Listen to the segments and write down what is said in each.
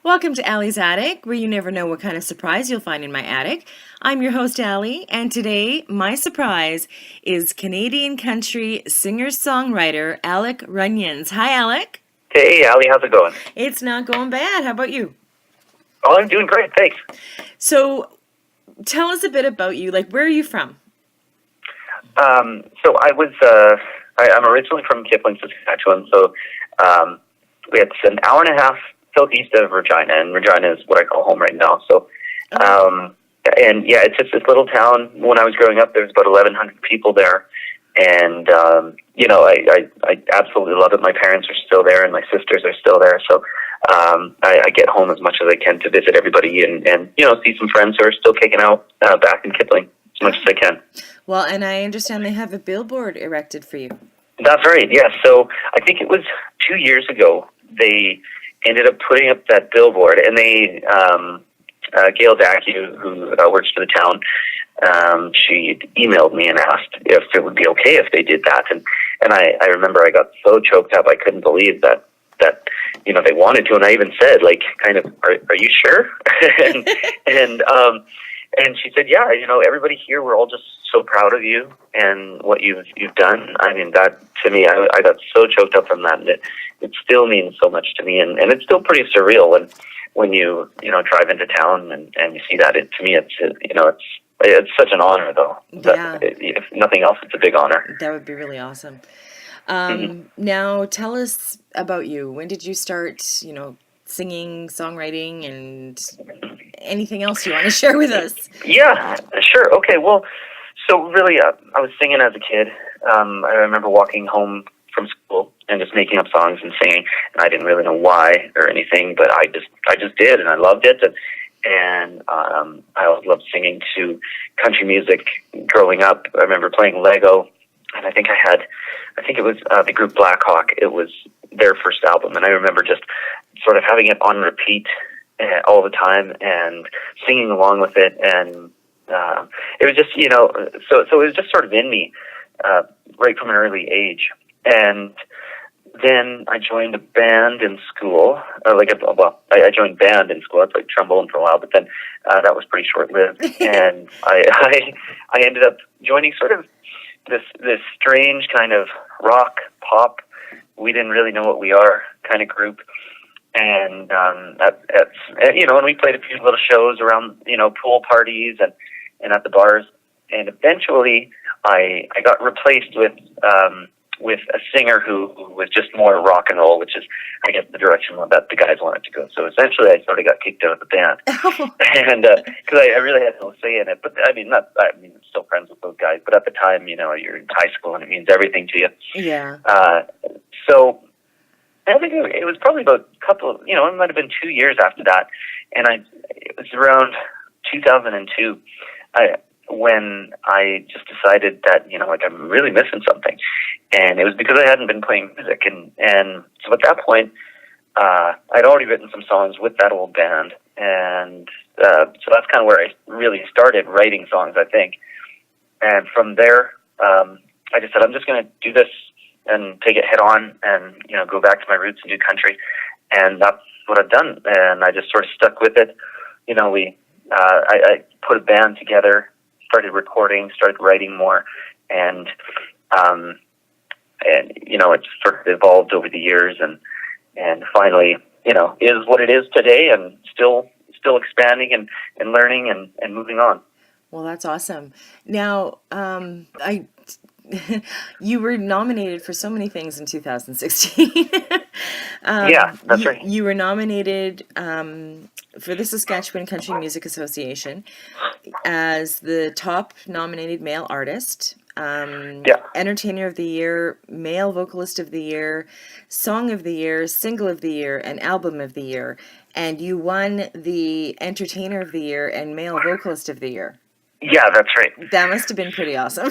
Welcome to Allie's Attic, where you never know what kind of surprise you'll find in my attic. I'm your host, Allie, and today my surprise is Canadian country singer-songwriter Alec Runions. Hi, Alec. Hey, Ali, how's it going? It's not going bad. How about you? Oh, I'm doing great, thanks. So, tell us a bit about you. Like, where are you from? So I'm originally from Kipling, Saskatchewan, so it's an hour and a half southeast of Regina, and Regina is what I call home right now. So, and yeah, it's just this little town. When I was growing up, there's about 1,100 people there, and I absolutely love it. My parents are still there, and my sisters are still there, so I get home as much as I can to visit everybody and see some friends who are still kicking out back in Kipling as much as I can. Well, and I understand they have a billboard erected for you. That's right, yes. So I think it was 2 years ago they ended up putting up that billboard, and they, Gail Dackey, who works for the town, she emailed me and asked if it would be okay if they did that. And I remember I got so choked up, I couldn't believe that they wanted to, and I even said, like, kind of, are you sure? And she said, yeah, everybody here, we're all just so proud of you and what you've done. I mean, that, to me, I got so choked up from that, and it still means so much to me, and it's still pretty surreal when you drive into town and you see that. To me, it's such an honor, though. Yeah. If nothing else, it's a big honor. That would be really awesome. Mm-hmm. Now, tell us about you. When did you start, singing, songwriting, and anything else you want to share with us? Yeah, sure. Okay, well, so really, I was singing as a kid. I remember walking home from school and just making up songs and singing, and I didn't really know why or anything, but I just did, and I loved it. And I always loved singing to country music growing up. I remember playing Lego, and I think it was the group Black Hawk. It was their first album, and I remember just sort of having it on repeat all the time and singing along with it, and it was just so it was just sort of in me right from an early age. And then I joined a band in school. I joined band in school. I played trombone for a while, but then that was pretty short lived, and I ended up joining sort of this strange kind of rock pop. We didn't really know what we are kind of group. And and we played a few little shows around, pool parties and at the bars. And eventually, I got replaced with a singer who was just more rock and roll, which is, I guess, the direction that the guys wanted to go. So essentially, I sort of got kicked out of the band, and because I really had no say in it. But I'm still friends with those guys. But at the time, you're in high school and it means everything to you. Yeah. So I think it was probably about a couple of, it might have been 2 years after that. And it was around 2002 when I just decided that, I'm really missing something. And it was because I hadn't been playing music. And so at that point, I'd already written some songs with that old band. And so that's kind of where I really started writing songs, I think. And from there, I just said, I'm just going to do this and take it head on and, go back to my roots and do country. And that's what I've done. And I just sort of stuck with it. I put a band together, started recording, started writing more. And it's sort of evolved over the years and finally, is what it is today, and still expanding and learning and moving on. Well, that's awesome. Now, you were nominated for so many things in 2016. Yeah, that's right. You were nominated for the Saskatchewan Country Music Association as the top nominated male artist, Entertainer of the Year, Male Vocalist of the Year, Song of the Year, Single of the Year, and Album of the Year. And you won the Entertainer of the Year and Male Vocalist of the Year. Yeah, that's right. That must have been pretty awesome.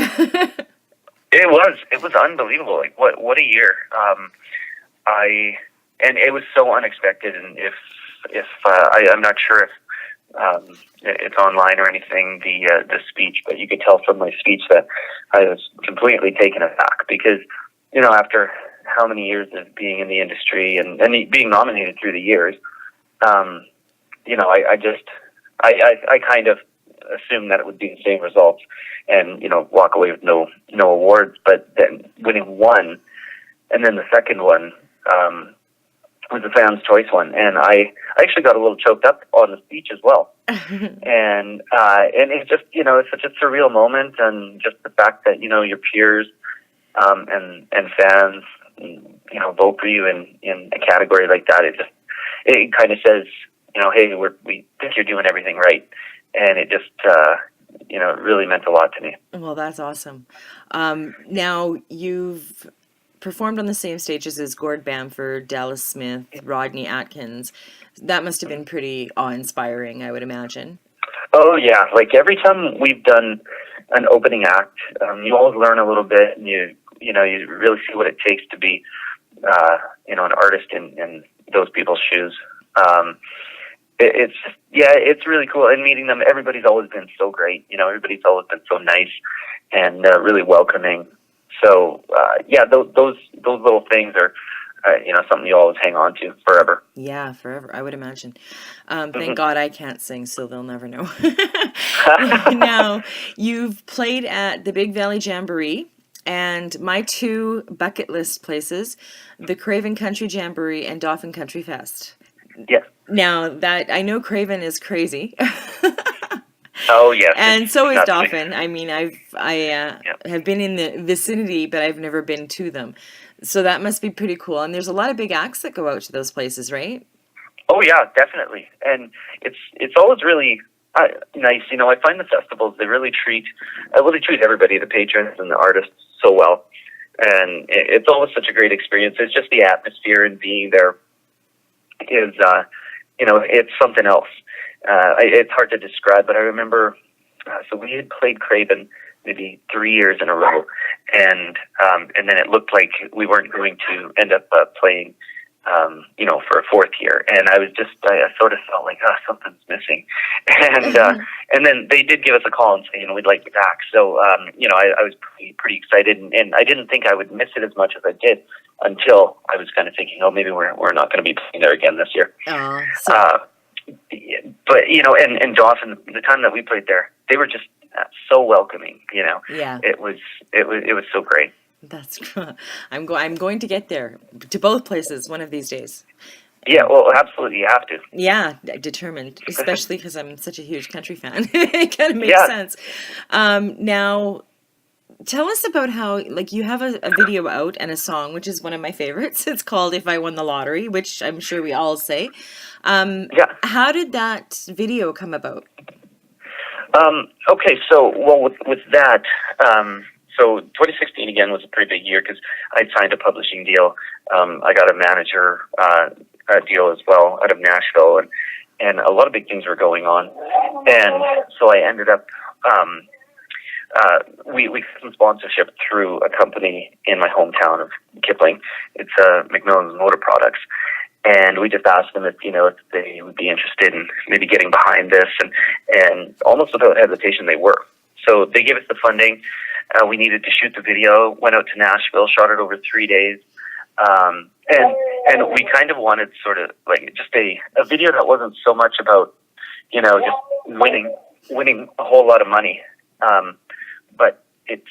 It was unbelievable. Like, what a year. And it was so unexpected. And if I'm not sure if it's online or anything, the speech, but you could tell from my speech that I was completely taken aback because, after how many years of being in the industry and being nominated through the years, I just, I kind of assumed that it would be the same results and, walk away with no awards. But then winning one, and then the second one, was the Fans' Choice one. And I actually got a little choked up on the speech as well. And it's just, it's such a surreal moment, and just the fact that, your peers, and fans, vote for you in a category like that. It kind of says, hey, we think you're doing everything right. And it just, it really meant a lot to me. Well, that's awesome. Now, you've performed on the same stages as Gord Bamford, Dallas Smith, Rodney Atkins. That must have been pretty awe-inspiring, I would imagine. Oh, yeah. Like, every time we've done an opening act, you always learn a little bit, and you really see what it takes to be, an artist in those people's shoes. It's really cool. And meeting them, everybody's always been so great. Everybody's always been so nice and really welcoming. So, those little things are, something you always hang on to forever. Yeah, forever, I would imagine. Thank God I can't sing, so they'll never know. Now, you've played at the Big Valley Jamboree, and my two bucket list places, the Craven Country Jamboree and Dauphin Country Fest. Yes. Now, that I know Craven is crazy. Oh, yes. And so is Dauphin. I mean, I have been in the vicinity, but I've never been to them. So that must be pretty cool. And there's a lot of big acts that go out to those places, right? Oh, yeah, definitely. And it's always really nice. I find the festivals, they really treat everybody, the patrons and the artists, so well. And it's always such a great experience. It's just the atmosphere and being there is, it's something else. It's hard to describe, but I remember, so we had played Craven maybe 3 years in a row, and then it looked like we weren't going to end up playing, for a fourth year. And I sort of felt like, something's missing. And then they did give us a call and say, we'd like you back. So, I was pretty excited, and I didn't think I would miss it as much as I did until I was kind of thinking, maybe we're not going to be playing there again this year. But, and Dauphin, the time that we played there, they were just so welcoming, Yeah. It was so great. That's cool. I'm going to get there to both places one of these days. Yeah, well, absolutely, you have to. Yeah, determined, especially because I'm such a huge country fan. It kind of makes sense. Now, tell us about how, you have a video out and a song, which is one of my favorites. It's called If I Won the Lottery, which I'm sure we all say. How did that video come about? Okay, so, with that, so 2016 again was a pretty big year because I signed a publishing deal. I got a manager deal as well out of Nashville, and a lot of big things were going on. And so I ended up, we got some sponsorship through a company in my hometown of Kipling. It's McMillan's Motor Products. And we just asked them if they would be interested in maybe getting behind this, and almost without hesitation, they were. So they gave us the funding. We needed to shoot the video, went out to Nashville, shot it over 3 days. And we kind of wanted sort of just a video that wasn't so much about, just winning a whole lot of money. But it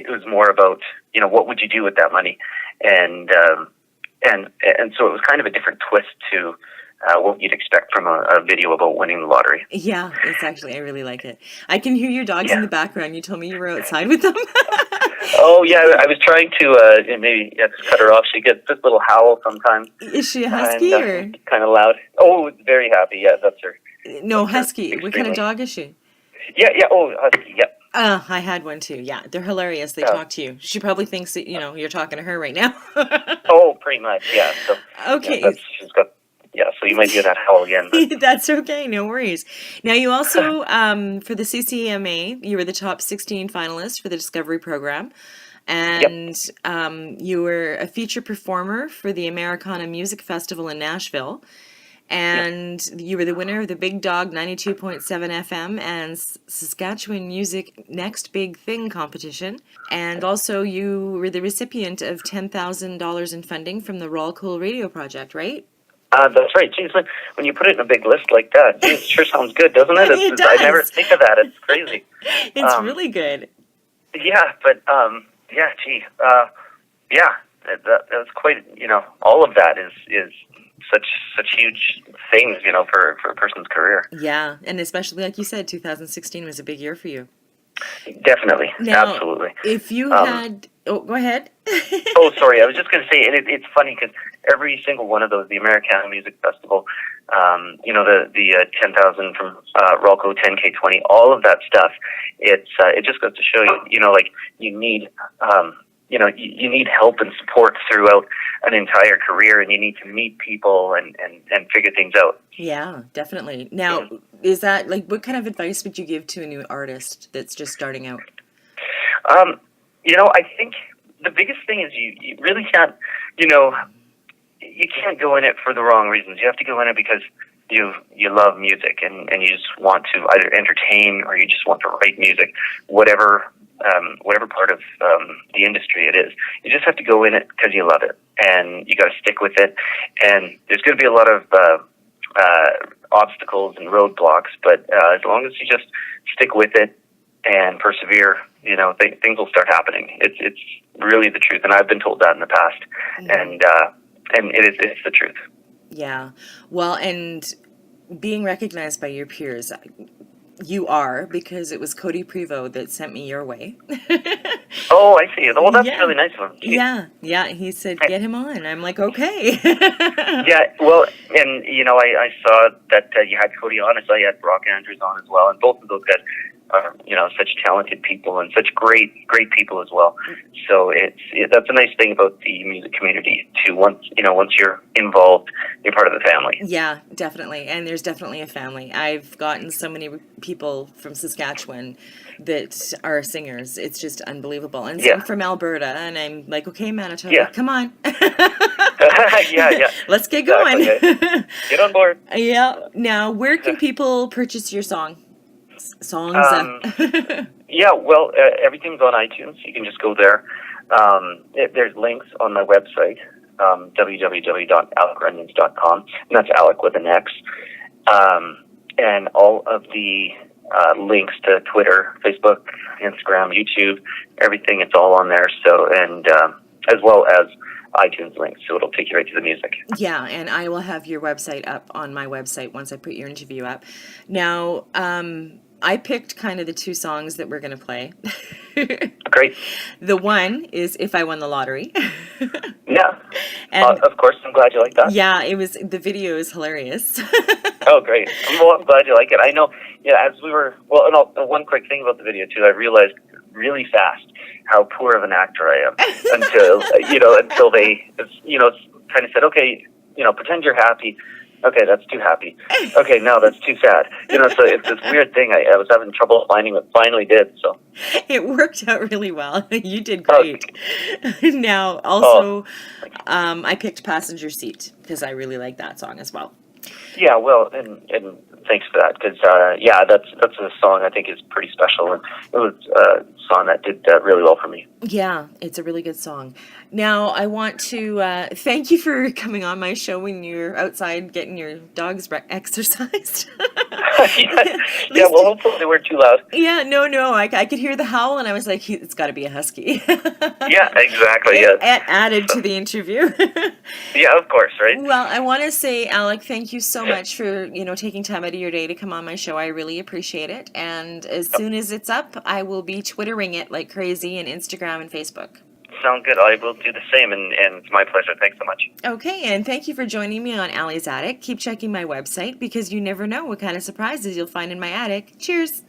was more about, what would you do with that money? And so it was kind of a different twist to what you'd expect from a video about winning the lottery. Yeah, it's actually, I really like it. I can hear your dogs in the background. You told me you were outside with them. Oh, yeah, I was trying to maybe cut her off. She gets this little howl sometimes. Is she a husky or? Kind of loud. Oh, very happy. Yeah, that's her. No, husky. What kind of dog is she? Yeah. Oh, husky. Yeah. I had one too. Yeah, they're hilarious. They talk to you. She probably thinks that you're talking to her right now. Oh, pretty much. Yeah. So, okay. Yeah, she's got. Yeah, so you might hear that howl again. But. That's okay. No worries. Now, you also, for the CCMA, you were the top 16 finalist for the Discovery Program. And you were a feature performer for the Americana Music Festival in Nashville. And you were the winner of the Big Dog 92.7 FM and Saskatchewan Music Next Big Thing competition. And also you were the recipient of $10,000 in funding from the Roll Cool Radio Project, right? That's right. Geez, when you put it in a big list like that, geez, it sure sounds good, doesn't it? It I never does. think of that. It's crazy. It's really good. Yeah, but yeah, gee, yeah, that's quite. All of that is such huge things, for a person's career. Yeah, and especially like you said, 2016 was a big year for you. Definitely, Now, absolutely. if you had, oh, go ahead. Oh, sorry. I was just going to say, and it's funny because every single one of those, the Americana Music Festival, the 10,000 from Rolco, 10K20, all of that stuff. It just goes to show you, like you need, you need help and support throughout an entire career, and you need to meet people and figure things out. Yeah, definitely. Now, is that like what kind of advice would you give to a new artist that's just starting out? I think the biggest thing is you really can't, you can't go in it for the wrong reasons. You have to go in it because you love music and you just want to either entertain or you just want to write music, whatever part of the industry it is. You just have to go in it because you love it, and you got to stick with it. And there's going to be a lot of obstacles and roadblocks, but as long as you just stick with it and persevere, things will start happening. It's really the truth, and I've been told that in the past, and it's the truth. Yeah. Well, and being recognized by your peers, you are, because it was Cody Prevost that sent me your way. Oh, I see. Well, that's really nice of him. Yeah. He said, get him on. I'm like, okay. Yeah, well, and, I saw that you had Cody on. I saw you had Brock Andrews on as well, and both of those guys are, such talented people and such great people as well. So that's a nice thing about the music community too. Once you're involved, you're part of the family. Yeah, definitely. And there's definitely a family. I've gotten so many people from Saskatchewan that are singers. It's just unbelievable. And some from Alberta, and I'm like, okay, Manitoba, come on. Yeah. Let's get going. Exactly. Get on board. Yeah. Now, where can people purchase your songs? Yeah, well, everything's on iTunes. You can just go there. There's links on my website, www.alecrunions.com, and that's Alec with an X. And all of the links to Twitter, Facebook, Instagram, YouTube, everything, it's all on there. So, and as well as iTunes links, so it'll take you right to the music. Yeah, and I will have your website up on my website once I put your interview up. Now, I picked kind of the two songs that we're going to play. Great. The one is If I Won the Lottery. Yeah. And of course, I'm glad you like that. Yeah, the video is hilarious. Oh, great. I'm glad you like it. I know, as we were, and one quick thing about the video, too, I realized really fast how poor of an actor I am until they, kind of said, okay, pretend you're happy. Okay, that's too happy. Okay, no, that's too sad. So it's this weird thing. I was having trouble finding what finally did. So it worked out really well. You did great. Now, also, I picked Passenger Seat because I really like that song as well. Yeah, well, and thanks for that because that's a song I think is pretty special, and it was a song that did really well for me. Yeah, it's a really good song. Now, I want to thank you for coming on my show when you're outside getting your dogs exercised. Yeah, well, hopefully they weren't too loud. Yeah, no, I could hear the howl, and I was like, it's got to be a husky. Yeah, exactly, It added to the interview. Yeah, of course, right? Well, I want to say, Alec, thank you so much for, taking time out of your day to come on my show. I really appreciate it. And as soon as it's up, I will be Twittering it like crazy, and Instagram and Facebook. Sound good. I will do the same, and it's my pleasure. Thanks so much. Okay, and thank you for joining me on Allie's Attic. Keep checking my website because you never know what kind of surprises you'll find in my attic. Cheers!